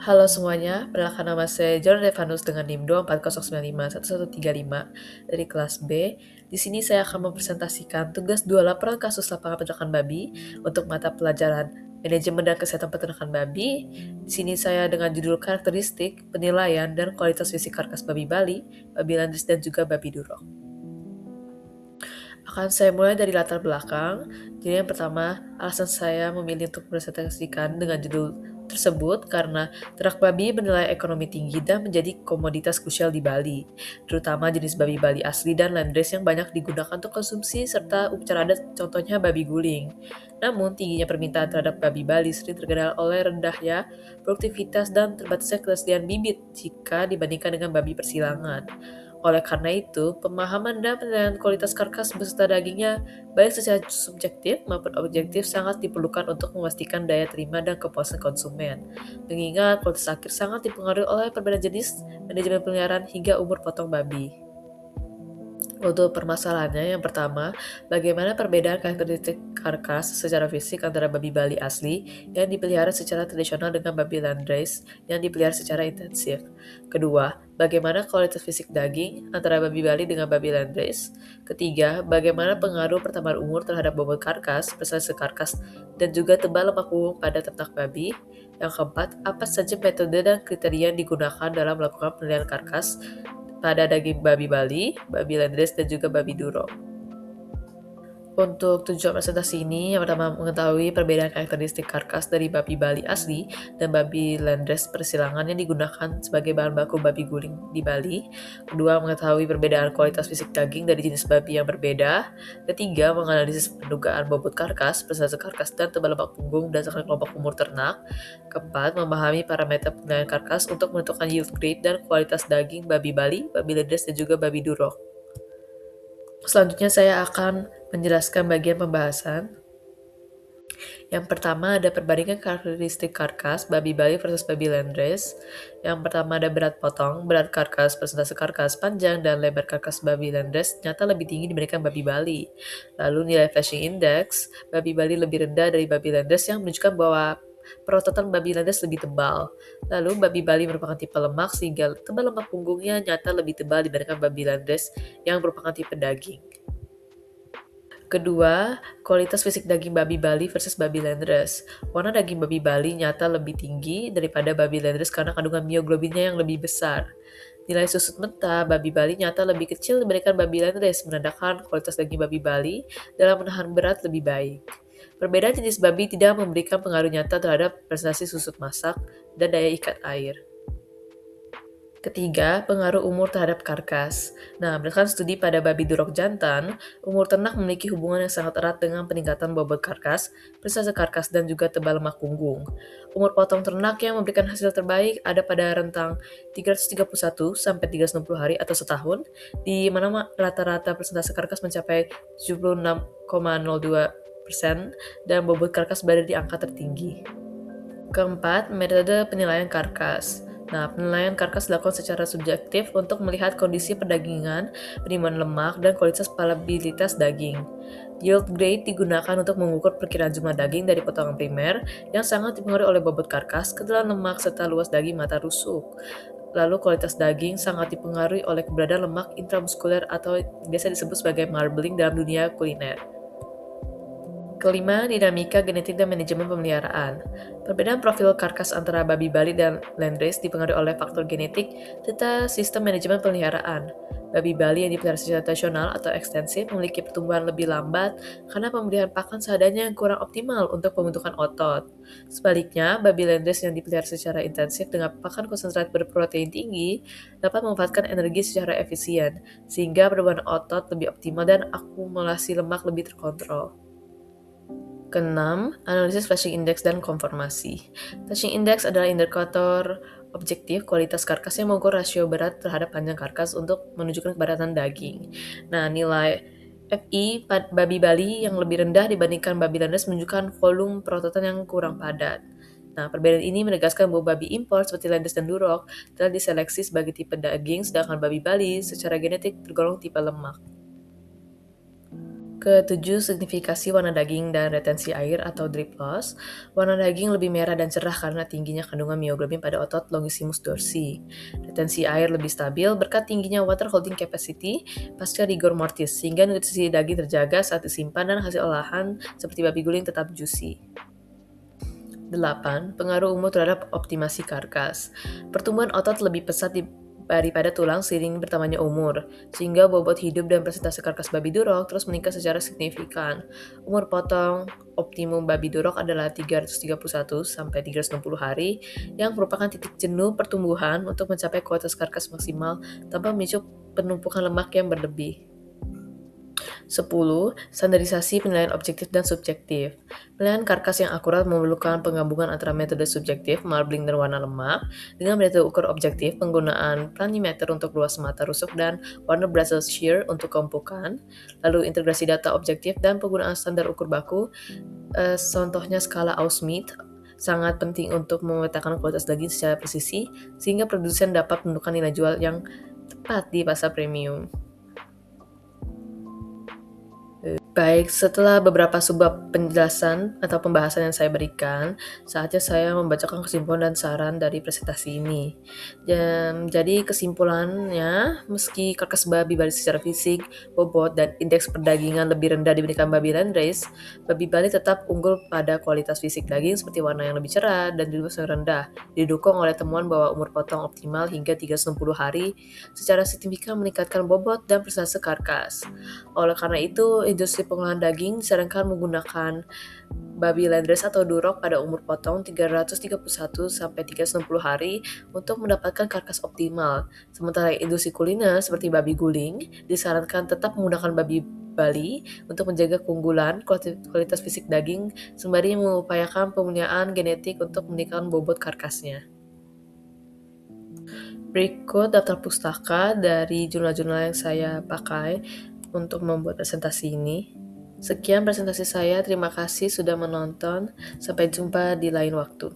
Halo semuanya, perkenalkan nama saya John Revanus dengan NIM 240951135 dari kelas B. Di sini saya akan mempresentasikan tugas 2 laporan kasus lapangan peternakan babi untuk mata pelajaran Manajemen dan Kesehatan Peternakan Babi. Di sini saya dengan judul karakteristik, penilaian, dan kualitas fisik karkas babi Bali, babi landes, dan juga babi durok. Akan saya mulai dari latar belakang. Jadi yang pertama, alasan saya memilih untuk mempresentasikan dengan judul tersebut karena ternak babi bernilai ekonomi tinggi dan menjadi komoditas krusial di Bali, terutama jenis babi Bali asli dan landrace yang banyak digunakan untuk konsumsi serta upacara adat, contohnya babi guling. Namun, tingginya permintaan terhadap babi Bali sering terkenal oleh rendahnya produktivitas dan terbatasnya ketersediaan bibit jika dibandingkan dengan babi persilangan. Oleh karena itu, pemahaman dan penilaian kualitas karkas beserta dagingnya, baik secara subjektif maupun objektif, sangat diperlukan untuk memastikan daya terima dan kepuasan konsumen. Mengingat kualitas akhir sangat dipengaruhi oleh perbedaan jenis, manajemen peliharaan, hingga umur potong babi. Untuk permasalahannya, yang pertama, bagaimana perbedaan karakteristik karkas secara fisik antara babi Bali asli yang dipelihara secara tradisional dengan babi landrace yang dipelihara secara intensif. Kedua, bagaimana kualitas fisik daging antara babi Bali dengan babi landrace. Ketiga, bagaimana pengaruh pertambahan umur terhadap bobot karkas, persentase karkas, dan juga tebal lemak punggung pada ternak babi. Yang keempat, apa saja metode dan kriteria yang digunakan dalam melakukan penilaian karkas pada daging babi Bali, babi landrace, dan juga babi Duro. Untuk tujuan presentasi ini, yang pertama mengetahui perbedaan karakteristik karkas dari babi Bali asli dan babi landrace persilangan yang digunakan sebagai bahan baku babi guling di Bali. Kedua, mengetahui perbedaan kualitas fisik daging dari jenis babi yang berbeda. Ketiga, menganalisis pendugaan bobot karkas, persentase karkas, dan tebal lemak punggung berdasarkan kelompok umur ternak. Keempat, memahami parameter penilaian karkas untuk menentukan yield grade dan kualitas daging babi Bali, babi landrace, dan juga babi Durok. Selanjutnya saya akan menjelaskan bagian pembahasan. Yang pertama ada perbandingan karakteristik karkas babi Bali versus babi landrace. Yang pertama ada berat potong, berat karkas, persentase karkas, panjang, dan lebar karkas babi landrace nyata lebih tinggi dibandingkan babi Bali. Lalu nilai flashing index, babi Bali lebih rendah dari babi landrace yang menunjukkan bahwa perototan babi landrace lebih tebal. Lalu babi Bali merupakan tipe lemak sehingga tebal lemak punggungnya nyata lebih tebal dibandingkan babi landrace yang merupakan tipe daging. Kedua, kualitas fisik daging babi Bali versus babi landrace. Warna daging babi Bali nyata lebih tinggi daripada babi landrace karena kandungan mioglobinnya yang lebih besar. Nilai susut mentah babi Bali nyata lebih kecil dibandingkan babi landrace, menandakan kualitas daging babi Bali dalam menahan berat lebih baik. Perbedaan jenis babi tidak memberikan pengaruh nyata terhadap prestasi susut masak dan daya ikat air. Ketiga, pengaruh umur terhadap karkas. Nah, berdasarkan studi pada babi durok jantan, umur ternak memiliki hubungan yang sangat erat dengan peningkatan bobot karkas, persentase karkas, dan juga tebal lemak punggung. Umur potong ternak yang memberikan hasil terbaik ada pada rentang 331 sampai 360 hari atau setahun, di mana rata-rata persentase karkas mencapai 76,02% dan bobot karkas berada di angka tertinggi. Keempat, metode penilaian karkas. Nah, penilaian karkas dilakukan secara subjektif untuk melihat kondisi perdagingan, penerimaan lemak, dan kualitas palatabilitas daging. Yield grade digunakan untuk mengukur perkiraan jumlah daging dari potongan primer yang sangat dipengaruhi oleh bobot karkas, ketebalan lemak, serta luas daging mata rusuk. Lalu kualitas daging sangat dipengaruhi oleh keberadaan lemak intramuskuler atau biasa disebut sebagai marbling dalam dunia kuliner. Kelima, dinamika genetik dan manajemen pemeliharaan. Perbedaan profil karkas antara babi Bali dan landrace dipengaruhi oleh faktor genetik serta sistem manajemen pemeliharaan. Babi Bali yang dipelihara secara tradisional atau ekstensif memiliki pertumbuhan lebih lambat karena pemberian pakan seadanya yang kurang optimal untuk pembentukan otot. Sebaliknya, babi landrace yang dipelihara secara intensif dengan pakan konsentrat berprotein tinggi dapat memanfaatkan energi secara efisien, sehingga pertumbuhan otot lebih optimal dan akumulasi lemak lebih terkontrol. Keenam, analisis flashing index dan konformasi. Flashing index adalah indikator objektif kualitas karkas yang mengukur rasio berat terhadap panjang karkas untuk menunjukkan kepadatan daging. Nah, nilai FI babi Bali yang lebih rendah dibandingkan babi landas menunjukkan volume perototan yang kurang padat. Nah, perbedaan ini menegaskan bahwa babi impor seperti landas dan durok telah diseleksi sebagai tipe daging, sedangkan babi Bali secara genetik tergolong tipe lemak. Ketujuh, signifikasi warna daging dan retensi air atau drip loss. Warna daging lebih merah dan cerah karena tingginya kandungan mioglobin pada otot longissimus dorsi. Retensi air lebih stabil berkat tingginya water holding capacity pasca rigor mortis, sehingga nutrisi daging terjaga saat disimpan dan hasil olahan seperti babi guling tetap juicy. 8. Pengaruh umur terhadap optimasi karkas. Pertumbuhan otot lebih pesat daripada tulang seiring bertambahnya umur, sehingga bobot hidup dan presentase karkas babi durok terus meningkat secara signifikan. Umur potong optimum babi durok adalah 331 sampai 360 hari, yang merupakan titik jenuh pertumbuhan untuk mencapai kualitas karkas maksimal tanpa memicu penumpukan lemak yang berlebih. 10. Standarisasi penilaian objektif dan subjektif. Penilaian karkas yang akurat memerlukan penggabungan antara metode subjektif, marbling dan warna lemak, dengan metode ukur objektif, penggunaan planimeter untuk luas mata rusuk dan Warner Brazil Shear untuk keempukan, lalu integrasi data objektif dan penggunaan standar ukur baku, contohnya skala Auschmidt, sangat penting untuk memetakan kualitas daging secara presisi, sehingga produsen dapat menentukan nilai jual yang tepat di pasar premium. Baik, setelah beberapa subbab penjelasan atau pembahasan yang saya berikan, saatnya saya membacakan kesimpulan dan saran dari presentasi ini. Jadi kesimpulannya, meski karkas babi Bali secara fisik, bobot, dan indeks perdagingan lebih rendah dibandingkan babi landrace, babi Bali tetap unggul pada kualitas fisik daging seperti warna yang lebih cerah dan dilus yang rendah, didukung oleh temuan bahwa umur potong optimal hingga 360 hari secara signifikan meningkatkan bobot dan persentase karkas. Oleh karena itu, industri pengolahan daging disarankan menggunakan babi landrace atau durok pada umur potong 331 sampai 360 hari untuk mendapatkan karkas optimal. Sementara industri kuliner seperti babi guling disarankan tetap menggunakan babi Bali untuk menjaga keunggulan kualitas fisik daging sembari mengupayakan pemulihan genetik untuk meningkatkan bobot karkasnya. Berikut daftar pustaka dari jurnal-jurnal yang saya pakai untuk membuat presentasi ini. Sekian presentasi saya, terima kasih sudah menonton. Sampai jumpa di lain waktu.